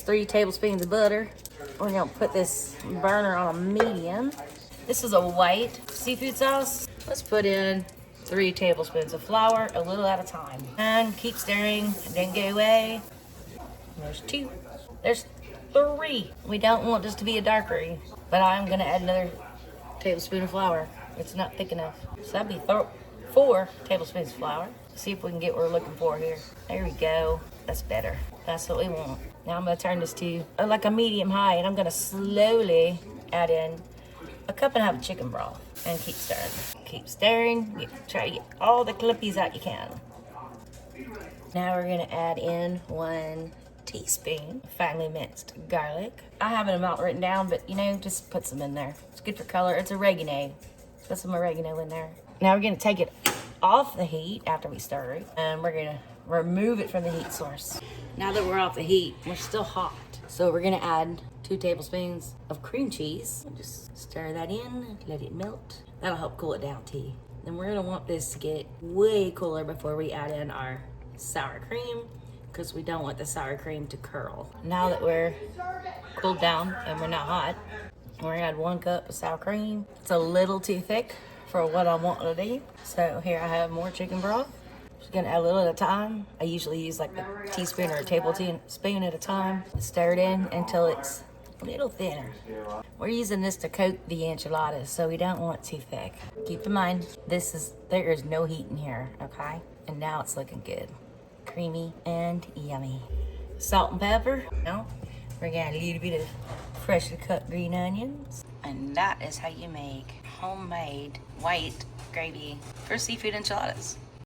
3 tablespoons of butter. We're gonna put this burner on a medium. This is a white seafood sauce. Let's put in 3 tablespoons of flour, a little at a time. And keep stirring, don't go away. There's 2. There's 3. We don't want this to be a darkery, but I'm gonna add another tablespoon of flour. It's not thick enough. So that'd be 4 tablespoons of flour. See if we can get what we're looking for here. There we go. That's better. That's what we want. Now I'm gonna turn this to like a medium high, and I'm gonna slowly add in a cup and a half of chicken broth and keep stirring. Keep stirring. Try to get all the clippies out you can. Now we're gonna add in 1 teaspoon finely minced garlic. I have an amount written down, but just put some in there. It's good for color. It's oregano. Put some oregano in there. Now we're gonna take it off the heat after we stir it, and we're gonna remove it from the heat source. Now that we're off the heat, we're still hot. So we're gonna add 2 tablespoons of cream cheese. Just stir that in, let it melt. That'll help cool it down too. Then we're gonna want this to get way cooler before we add in our sour cream, because we don't want the sour cream to curl. Now that we're cooled down and we're not hot, we're gonna add 1 cup of sour cream. It's a little too thick for what I want to do. So here I have more chicken broth. Just gonna add a little at a time. I usually use like a teaspoon or a tablespoon at a time. Stir it in until it's a little thinner. We're using this to coat the enchiladas, so we don't want it too thick. Keep in mind, there is no heat in here, okay? And now it's looking good. Creamy and yummy. Salt and pepper. Now we're gonna add a little bit of freshly cut green onions. And that is how you make homemade white gravy for seafood enchiladas.